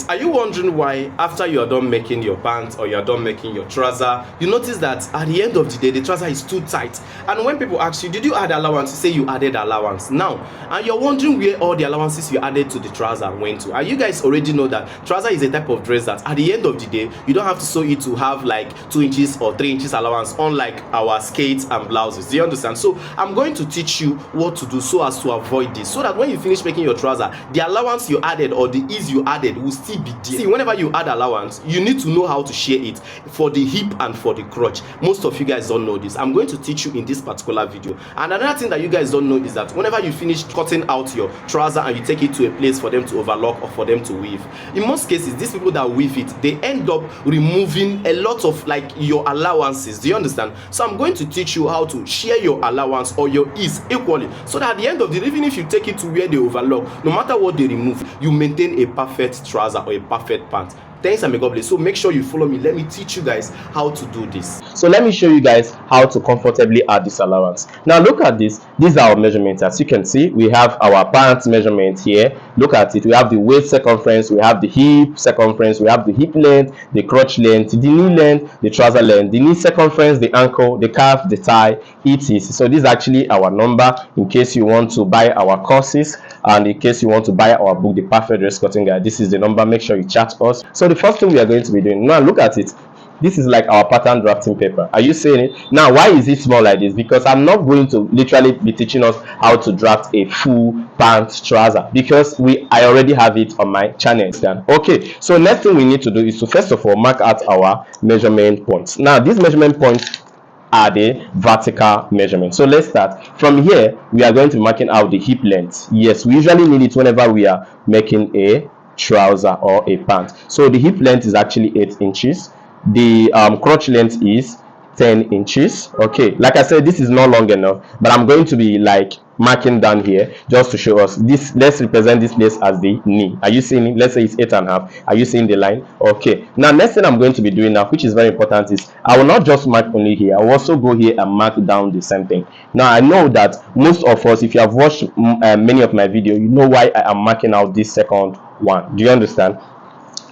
Are you wondering why after you are done making your pants or you are done making your trouser, you notice that at the end of the day the trouser is too tight? And when people ask you, did you add allowance, you say you added allowance. Now, and you're wondering where all the allowances you added to the trouser went to. And you guys already know that trouser is a type of dress that at the end of the day you don't have to sew it to have like 2 inches or 3 inches allowance, unlike our skates and blouses. Do you understand? So I'm going to teach you what to do so as to avoid this, so that when you finish making your trouser, the allowance you added or the ease you added will still be there. See, whenever you add allowance, you need to know how to share it for the hip and for the crotch. Most of you guys don't know this. I'm going to teach you in this particular video. And another thing that you guys don't know is that whenever you finish cutting out your trouser and you take it to a place for them to overlock or for them to weave, in most cases these people that weave it, they end up removing a lot of like your allowances. Do you understand? So I'm going to teach you how to share your allowance or your ease equally, so that at the end of the day, even if you take it to where they overlock, no matter what they remove, you maintain a perfect trouser or a perfect pant. Thanks and may God bless. So make sure you follow me. Let me teach you guys how to do this. So let me show you guys how to comfortably add this allowance. Now look at this. These are our measurements. As you can see, we have our pants measurement here. Look at it. We have the waist circumference, we have the hip circumference, we have the hip length, the crotch length, the knee length, the trouser length, the knee circumference, the ankle, the calf, the thigh, etc. So this is actually our number in case you want to buy our courses, and in case you want to buy our book, The Perfect Dress Cutting Guide. This is the number. Make sure you chat us. So the first thing we are going to be doing now, look at it. This is like our pattern drafting paper. Are you seeing it? Now, why is it small like this? Because I'm not going to literally be teaching us how to draft a full pant trouser, because I already have it on my channel. Okay, so next thing we need to do is to first of all mark out our measurement points. Now these measurement points are the vertical measurement. So let's start from here. We are going to be marking out the hip length. Yes, we usually need it whenever we are making a trouser or a pant. So the hip length is actually 8 inches. The crotch length is 10 inches. Okay, like I said, this is not long enough, but I'm going to be like marking down here just to show us this. Let's represent this place as the knee. Are you seeing it? Let's say it's 8.5. Are you seeing the line? Okay, now next thing I'm going to be doing now, which is very important, is I will not just mark only here. I will also go here and mark down the same thing. Now I know that most of us, if you have watched many of my videos, you know why I am marking out this second one. Do you understand?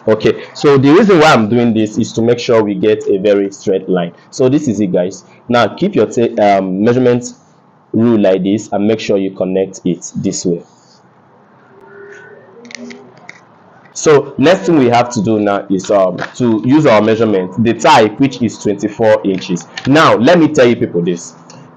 Okay, so the reason why I'm doing this is to make sure we get a very straight line. So this is it, guys. Now keep your measurement rule like this and make sure you connect it this way. So next thing we have to do now is to use our measurement, the type, which is 24 inches. Now let me tell you people this.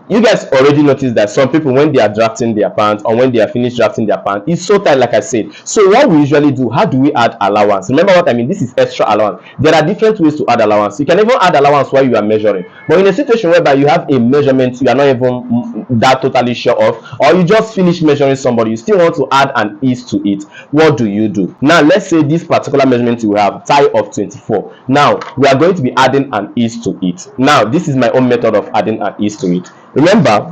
You guys already noticed that some people, when they are drafting their pants or when they are finished drafting their pants, it's so tight, like I said. So what we usually do, how do we add allowance? Remember what I mean? This is extra allowance. There are different ways to add allowance. You can even add allowance while you are measuring. But in a situation whereby you have a measurement you are not even that totally sure of, or you just finished measuring somebody, you still want to add an ease to it, what do you do? Now let's say this particular measurement you have, tie of 24. Now we are going to be adding an ease to it. Now this is my own method of adding an ease to it. Remember,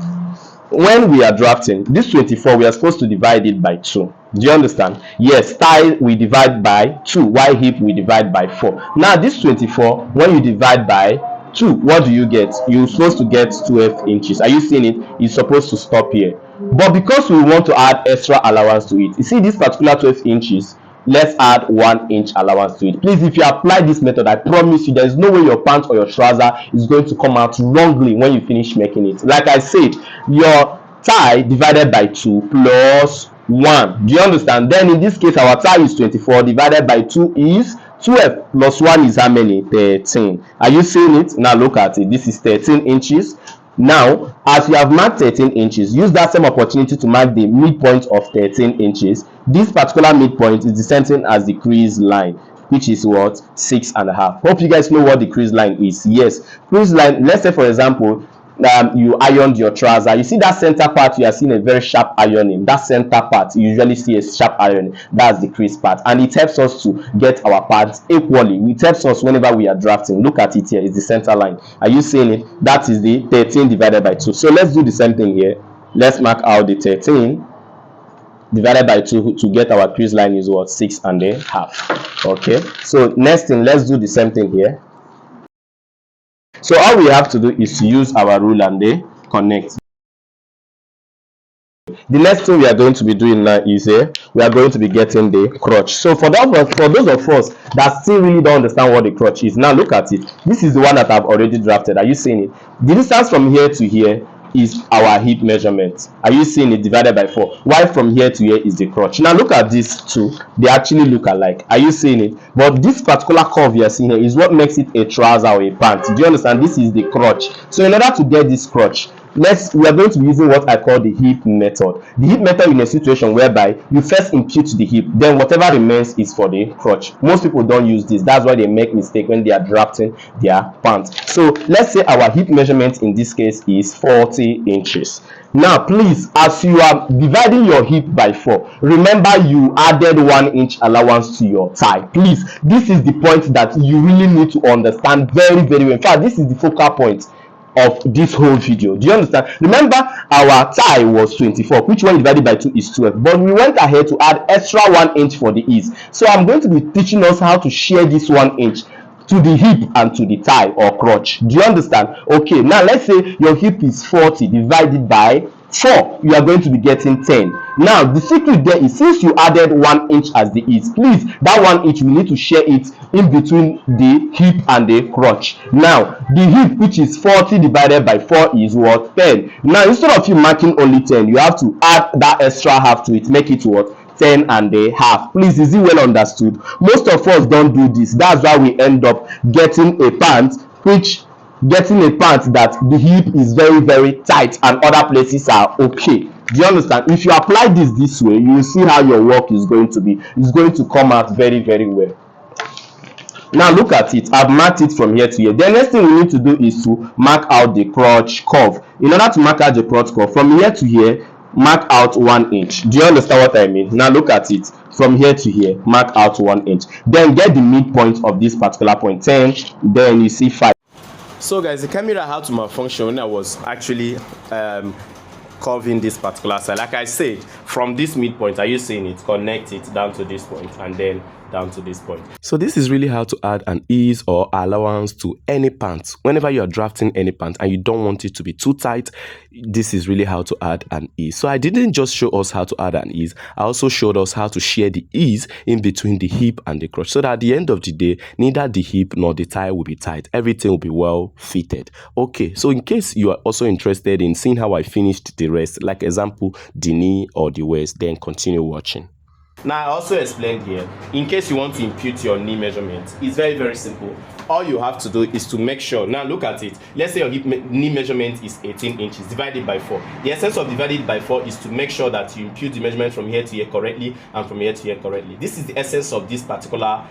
when we are drafting this 24, we are supposed to divide it by 2. Do you understand? Yes, thigh we divide by 2, while hip we divide by 4. Now this 24, when you divide by 2, what do you get? You're supposed to get 12 inches. Are you seeing it? It's supposed to stop here. But because we want to add extra allowance to it, you see this particular 12 inches, let's add 1 inch allowance to it. Please, if you apply this method, I promise you there is no way your pants or your trouser is going to come out wrongly when you finish making it. Like I said, your thigh divided by 2 plus 1. Do you understand? Then in this case, our thigh is 24 divided by 2 is 12 plus 1 is how many? 13. Are you seeing it? Now look at it. This is 13 inches. Now, as you have marked 13 inches, use that same opportunity to mark the midpoint of 13 inches. This particular midpoint is the same thing as the crease line, which is what? 6.5. Hope you guys know what the crease line is. Yes, crease line, let's say for example, you ironed your trouser. You see that center part, you are seeing a very sharp ironing. That center part, you usually see a sharp ironing. That's the crease part, and it helps us to get our parts equally. It helps us whenever we are drafting. Look at it here, it's the center line. Are you seeing it? That is the 13 divided by 2. So let's do the same thing here. Let's mark out the 13 divided by 2 to get our crease line is what? 6.5. Okay, so next thing, let's do the same thing here. So all we have to do is to use our rule and they connect. The next thing we are going to be doing now is we are going to be getting the crotch. So for those of us that still really don't understand what the crotch is, now look at it. This is the one that I've already drafted. Are you seeing it? The distance from here to here is our hip measurement. Are you seeing it? Divided by 4. While from here to here is the crotch. Now look at these two. They actually look alike. Are you seeing it? But this particular curve you are seeing here is what makes it a trouser or a pant. Do you understand? This is the crotch. So in order to get this crotch, we are going to be using what I call the hip method. The hip method in a situation whereby you first impute the hip, then whatever remains is for the crotch. Most people don't use this. That's why they make mistake when they are drafting their pants. So let's say our hip measurement in this case is 40 inches. Now please, as you are dividing your hip by 4, remember you added 1 inch allowance to your thigh. Please, this is the point that you really need to understand very well. In fact, this is the focal point of this whole video. Do you understand? Remember, our thigh was 24, which when divided by 2 is 12, but we went ahead to add extra 1 inch for the ease. So I'm going to be teaching us how to share this 1 inch to the hip and to the thigh or crotch. Do you understand? Okay, now let's say your hip is 40 divided by 4, you are going to be getting 10. Now the secret there is, since you added 1 inch as the ease, please, that 1 inch we need to share it in between the hip and the crotch. Now the hip, which is 40 divided by 4, is what? 10. Now instead of you marking only 10, you have to add that extra half to it, make it what? 10 and a half. Please, is it well understood? Most of us don't do this. That's why we end up getting a pant that the hip is very, very tight and other places are okay. Do you understand? If you apply this way, you will see how your work is going to be. It's going to come out very, very well. Now look at it. I've marked it from here to here. The next thing we need to do is to mark out the crotch curve. In order to mark out the crotch curve, from here to here, mark out 1 inch. Do you understand what I mean? Now look at it. From here to here, mark out 1 inch. Then get the midpoint of this particular point, 10. Then you see 5. So guys, the camera had to malfunction when I was actually curving this particular side. Like I said, from this midpoint, are you seeing it? Connect it down to this point and then down to this point. So this is really how to add an ease or allowance to any pants. Whenever you are drafting any pants and you don't want it to be too tight, this is really how to add an ease. So I didn't just show us how to add an ease, I also showed us how to share the ease in between the hip and the crotch, so that at the end of the day, neither the hip nor the thigh will be tight. Everything will be well fitted. Okay, so in case you are also interested in seeing how I finished the rest, like example, the knee or the waist, then continue watching. Now, I also explained here, in case you want to impute your knee measurement, it's very, very simple. All you have to do is to make sure, now look at it, let's say your knee measurement is 18 inches divided by 4. The essence of divided by 4 is to make sure that you impute the measurement from here to here correctly and from here to here correctly. This is the essence of this particular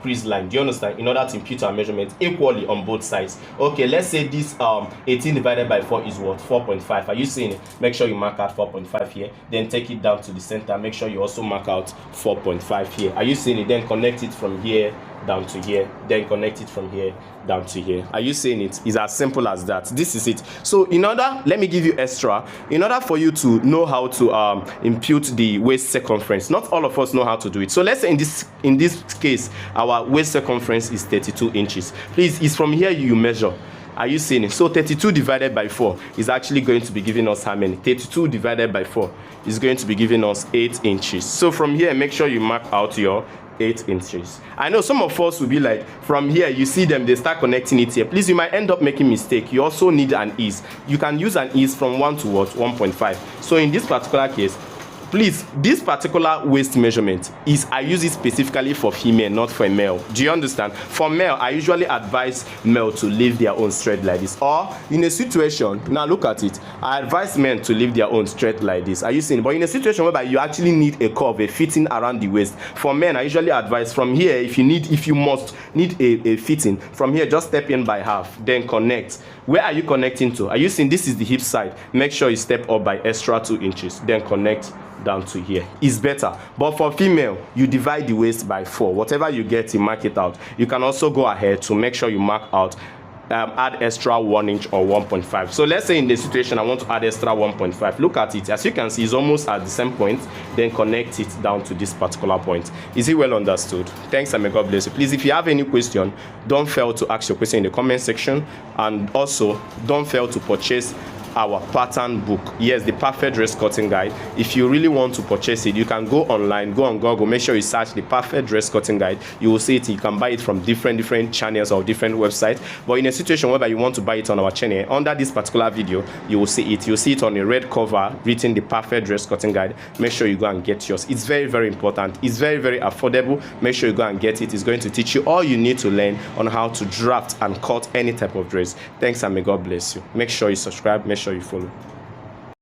crease line. Do you understand? In order to impute our measurement equally on both sides. Okay, let's say this 18 divided by 4 is what? 4.5. Are you seeing it? Make sure you mark out 4.5 here, then take it down to the center. Make sure you also mark out 4.5 here. Are you seeing it? Then connect it from here down to here, then connect it from here down to here. Are you seeing it? It's as simple as that. This is it. So let me give you extra. In order for you to know how to impute the waist circumference, not all of us know how to do it. So let's say in this case, our waist circumference is 32 inches. Please, it's from here you measure. Are you seeing it? So 32 divided by 4 is actually going to be giving us how many? 32 divided by 4 is going to be giving us 8 inches. So from here, make sure you mark out your 8 inches. I know some of us will be like, from here you see them, they start connecting it here. Please, you might end up making mistake. You also need an ease. You can use an ease from 1 to what? 1.5. So in this particular case, please, this particular waist measurement I use it specifically for female, not for male. Do you understand? For male, I usually advise male to leave their own straight like this. Or in a situation, now look at it, I advise men to leave their own straight like this. Are you seeing? But in a situation whereby you actually need a curve, a fitting around the waist, for men, I usually advise from here, if you must need a fitting, from here, just step in by half, then connect. Where are you connecting to? Are you seeing? This is the hip side. Make sure you step up by extra 2 inches, then connect down to here. Is better. But for female, you divide the waist by 4. Whatever you get, you mark it out. You can also go ahead to make sure you mark out add extra 1 inch or 1.5. So let's say in this situation I want to add extra 1.5. Look at it. As you can see, it's almost at the same point. Then connect it down to this particular point. Is it well understood? Thanks, and may God bless you. Please, if you have any question, don't fail to ask your question in the comment section, and also don't fail to purchase our pattern book. Yes, the perfect dress cutting guide. If you really want to purchase it, you can go online, go on Google, make sure you search the perfect dress cutting guide. You will see it. You can buy it from different channels or different websites. But in a situation whereby you want to buy it on our channel, under this particular video, you will see it. You'll see it on a red cover written the perfect dress cutting guide. Make sure you go and get yours. It's very important. It's very affordable. Make sure you go and get it. It's going to teach you all you need to learn on how to draft and cut any type of dress. Thanks, and may God bless you. Make sure you subscribe. Make sure you follow.